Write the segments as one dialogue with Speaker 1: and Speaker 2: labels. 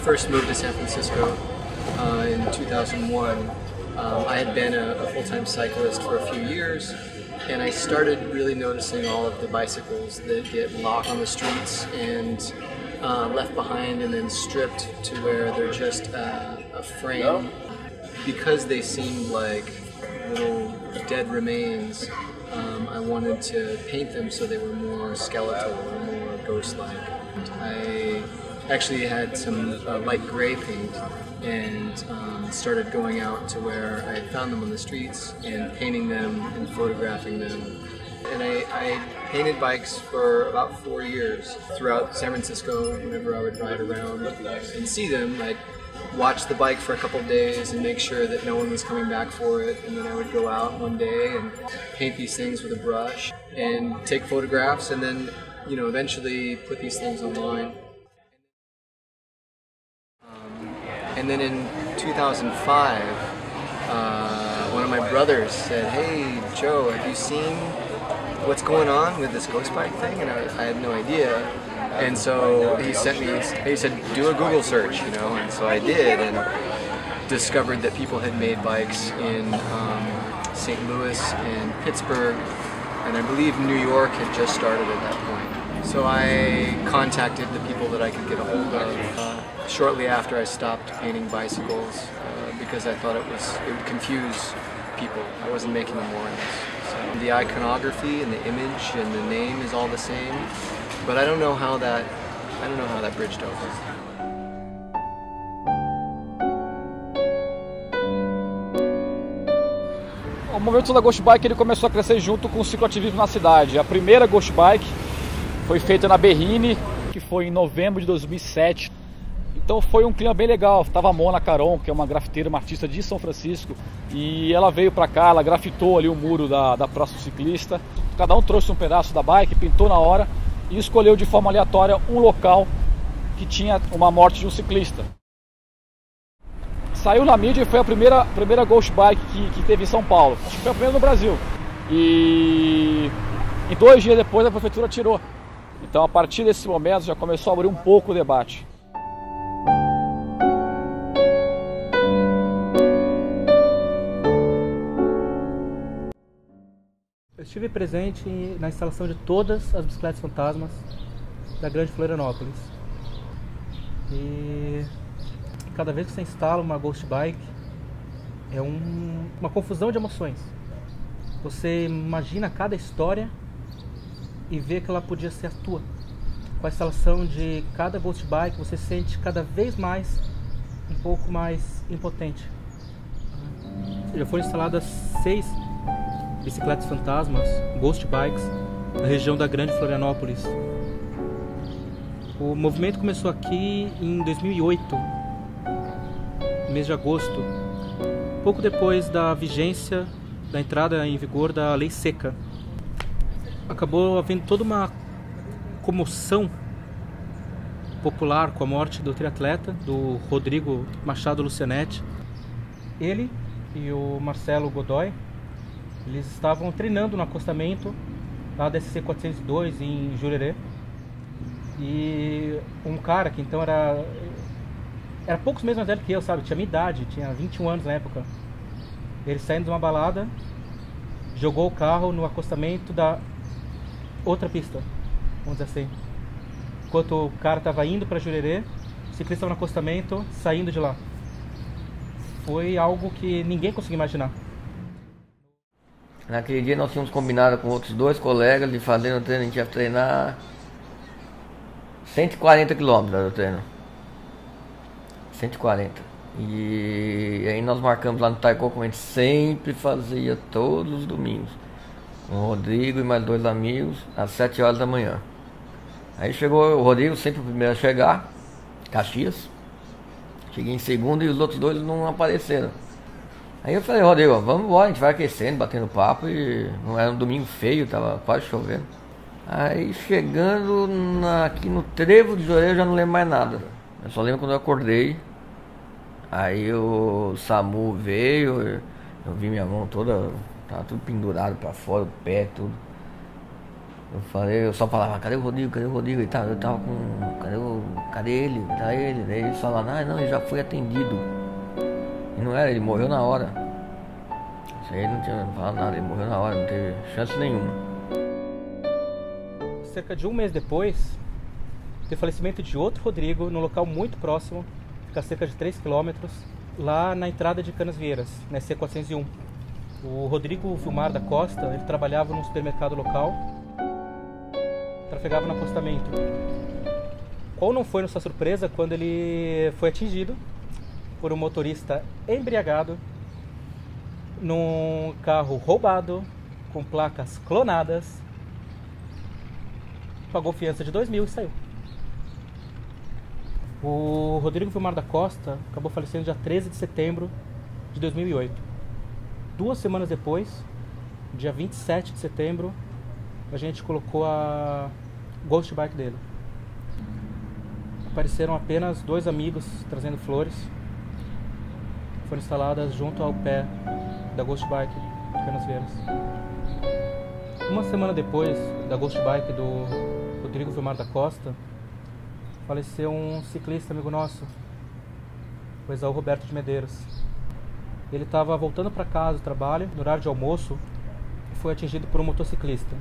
Speaker 1: first moved to San Francisco in 2001, I had been a full-time cyclist for a few years, and I started really noticing all of the bicycles that get locked on the streets and left behind and then stripped to where they're just a frame. Because they seemed like little dead remains, I wanted to paint them so they were more skeletal or more ghost-like. I actually had some light gray paint and started going out to where I had found them on the streets and painting them and photographing them. And I painted bikes for about 4 years throughout San Francisco. Whenever I would ride around and see them, I'd watch the bike for a couple of days and make sure that no one was coming back for it, and then I would go out one day and paint these things with a brush and take photographs, and then eventually put these things online. And then in 2005, one of my brothers said, "Hey Joe, have you seen what's going on with this ghost bike thing?" And I had no idea. And so he said, do a Google search, and so I did, and discovered that people had made bikes in St. Louis and Pittsburgh, and I believe New York had just started at that point. So I contacted the people that I could get a hold of shortly after I stopped painting bicycles, because I thought it would confuse people. I wasn't making memorials. So the iconography and the image and the name is all the same. But I don't know how that bridged over.
Speaker 2: O movimento da Ghost Bike ele começou a crescer junto com o cicloativismo na cidade. A primeira Ghost Bike foi feita na Berrine, que foi em novembro de 2007. Então foi um clima bem legal. Tava a Mona Caron, que é uma grafiteira, uma artista de São Francisco, e ela veio para cá, ela grafitou ali o muro da Praça do Ciclista. Cada um trouxe um pedaço da bike, pintou na hora e escolheu de forma aleatória um local que tinha uma morte de um ciclista. Saiu na mídia e foi a primeira Ghost Bike que teve em São Paulo. Acho que foi a primeira no Brasil. E 2 dias depois a prefeitura tirou. Então a partir desse momento já começou a abrir um pouco o debate.
Speaker 3: Eu estive presente na instalação de todas as bicicletas fantasmas da Grande Florianópolis. E cada vez que você instala uma Ghost Bike, é uma confusão de emoções. Você imagina cada história e vê que ela podia ser a tua. Com a instalação de cada Ghost Bike, você se sente cada vez mais um pouco mais impotente. Já foram instaladas 6 bicicletas fantasmas, Ghost Bikes, na região da Grande Florianópolis. O movimento começou aqui em 2008, no mês de agosto, pouco depois da vigência da entrada em vigor da Lei Seca. Acabou havendo toda uma comoção popular com a morte do triatleta, do Rodrigo Machado Lucianetti. Ele e o Marcelo Godoy, eles estavam treinando no acostamento lá da SC 402 em Jurerê. E um cara que então era poucos meses mais velho que eu, sabe? Tinha minha idade, tinha 21 anos na época. Ele saindo de uma balada, jogou o carro no acostamento da outra pista, vamos dizer assim. Enquanto o cara estava indo para Jurerê, o ciclista estava no acostamento, saindo de lá. Foi algo que ninguém conseguia imaginar.
Speaker 4: Naquele dia nós tínhamos combinado com outros 2 colegas de fazer um treino, a gente ia treinar 140 km do treino. 140. E aí nós marcamos lá no Taikô, como a gente sempre fazia todos os domingos. Com o Rodrigo e mais 2 amigos, às 7 horas da manhã. Aí chegou o Rodrigo, sempre o primeiro a chegar, Caxias. Cheguei em segundo e os outros 2 não apareceram. Aí eu falei, Rodrigo, vamos embora, a gente vai aquecendo, batendo papo, e não era um domingo feio, tava quase chovendo. Aí chegando aqui no trevo de Jurerê, eu já não lembro mais nada. Eu só lembro quando eu acordei. Aí o SAMU veio, eu vi minha mão toda, tava tudo pendurado pra fora, o pé, tudo. Eu só falava, cadê o Rodrigo, cadê o Rodrigo? Eu tava com, cadê ele? Tá ele? Daí eles falavam, não, ele já foi atendido. E não era, ele morreu na hora. Isso aí não tinha falado nada, ele morreu na hora, não teve chance nenhuma.
Speaker 3: Cerca de um mês depois, teve o falecimento de outro Rodrigo, num local muito próximo, fica a cerca de 3 km, lá na entrada de Canasvieiras, na SC401. O Rodrigo Vilmar da Costa, ele trabalhava num supermercado local, trafegava no apostamento. Qual não foi nossa surpresa quando ele foi atingido por um motorista embriagado num carro roubado, com placas clonadas, pagou fiança de 2.000 e saiu. O Rodrigo Vilmar da Costa acabou falecendo dia 13 de setembro de 2008. 2 semanas depois, dia 27 de setembro, a gente colocou a Ghost Bike dele. Apareceram apenas 2 amigos trazendo flores. Foram instaladas junto ao pé da Ghost Bike de Canasvieiras. 1 semana depois da Ghost Bike do Rodrigo Vilmar da Costa, faleceu um ciclista amigo nosso, o Exaú Roberto de Medeiros. Ele estava voltando para casa do trabalho, no horário de almoço, e foi atingido por um motociclista.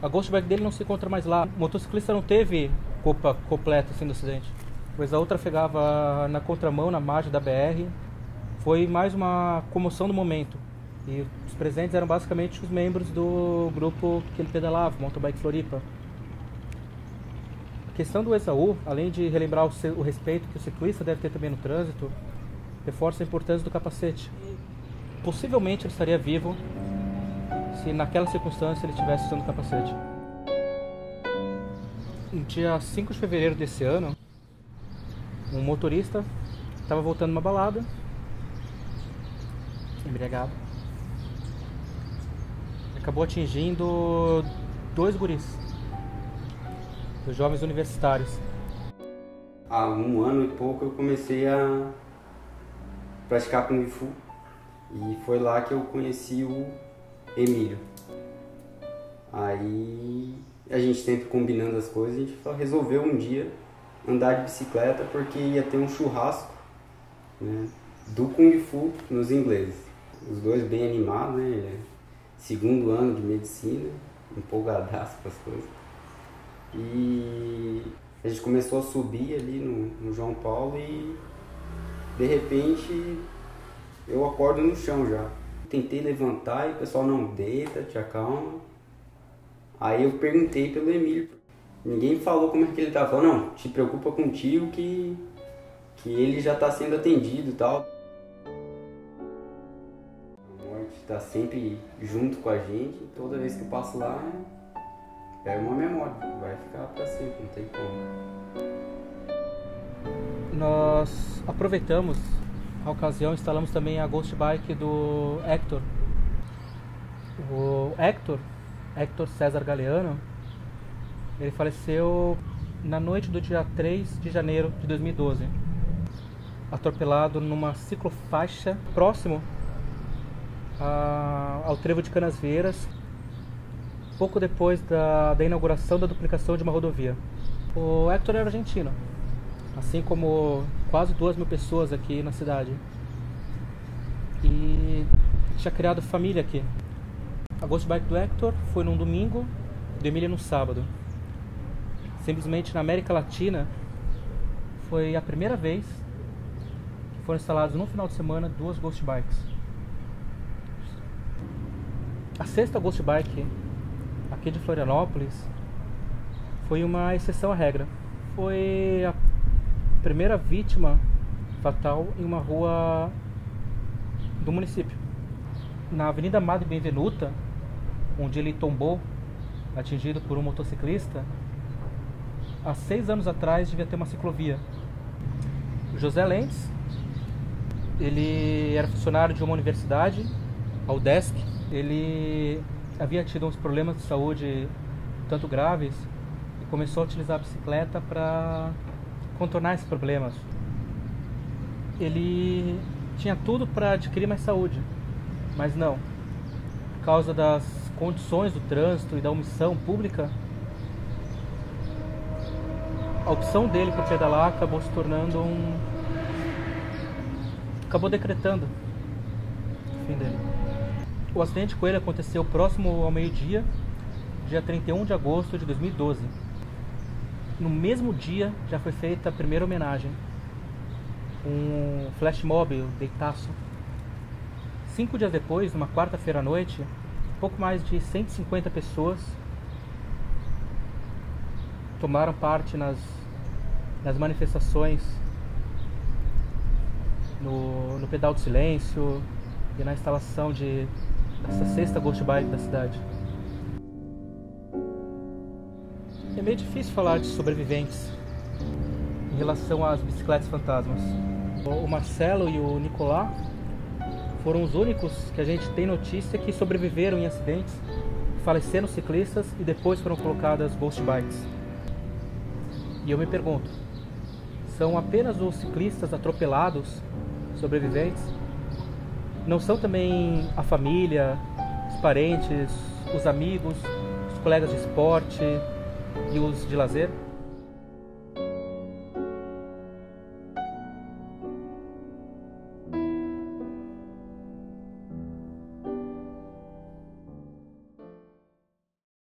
Speaker 3: A Ghost Bike dele não se encontra mais lá. O motociclista não teve culpa completa assim, do acidente. O Exaú trafegava na contramão, na margem da BR. Foi mais uma comoção do momento. E os presentes eram basicamente os membros do grupo que ele pedalava, Mountain Bike Floripa. A questão do Exaú, além de relembrar o respeito que o ciclista deve ter também no trânsito, reforça a importância do capacete. Possivelmente ele estaria vivo se naquela circunstância ele estivesse usando o capacete. No dia 5 de fevereiro desse ano, um motorista estava voltando de uma balada, embriagado, acabou atingindo 2 guris, 2 jovens universitários.
Speaker 5: Há 1 ano e pouco eu comecei a praticar Kung Fu e foi lá que eu conheci o Emílio. Aí a gente sempre combinando as coisas, a gente resolveu um dia andar de bicicleta porque ia ter um churrasco, né, do Kung Fu nos ingleses. Os dois bem animados, né, 2º ano de medicina, empolgadaço com as coisas. E a gente começou a subir ali no João Paulo e de repente eu acordo no chão já. Tentei levantar e o pessoal não deita, te acalma. Aí eu perguntei pelo Emílio. Ninguém falou como é que ele estava. Falou, não, te preocupa contigo que ele já está sendo atendido e tal. A morte está sempre junto com a gente. Toda vez que eu passo lá, é uma memória. Vai ficar para sempre, não tem como.
Speaker 3: Nós aproveitamos a ocasião, instalamos também a Ghost Bike do Hector. O Hector César Galeano, ele faleceu na noite do dia 3 de janeiro de 2012, atropelado numa ciclofaixa próximo ao trevo de Canasvieiras, pouco depois da inauguração da duplicação de uma rodovia. O Hector era argentino, assim como quase 2.000 pessoas aqui na cidade, e tinha criado família aqui. A Ghost Bike do Hector foi num domingo, do Emílio no sábado. Simplesmente na América Latina foi a primeira vez que foram instaladas no final de semana 2 Ghost Bikes. A 6ª Ghost Bike aqui de Florianópolis foi uma exceção à regra. Foi a primeira vítima fatal em uma rua do município. Na Avenida Madre Benvenuta, onde ele tombou, atingido por um motociclista, há 6 anos atrás devia ter uma ciclovia. O José Lentes, ele era funcionário de uma universidade, a UDESC. Ele havia tido uns problemas de saúde tanto graves e começou a utilizar a bicicleta para contornar esses problemas. Ele tinha tudo para adquirir mais saúde, mas não. Por causa das condições do trânsito e da omissão pública, a opção dele por pedalar acabou se tornando acabou decretando o fim dele. O acidente com ele aconteceu próximo ao meio-dia, dia 31 de agosto de 2012. No mesmo dia já foi feita a primeira homenagem, um flash mob deitaço. 5 dias depois, numa quarta-feira à noite, pouco mais de 150 pessoas tomaram parte nas manifestações no Pedal do Silêncio e na instalação dessa 6ª Ghost Bike da cidade. É meio difícil falar de sobreviventes em relação às bicicletas fantasmas. O Marcelo e o Nicolás foram os únicos que a gente tem notícia que sobreviveram em acidentes, faleceram ciclistas e depois foram colocadas Ghost Bikes. E eu me pergunto, são apenas os ciclistas atropelados sobreviventes? Não são também a família, os parentes, os amigos, os colegas de esporte e os de lazer?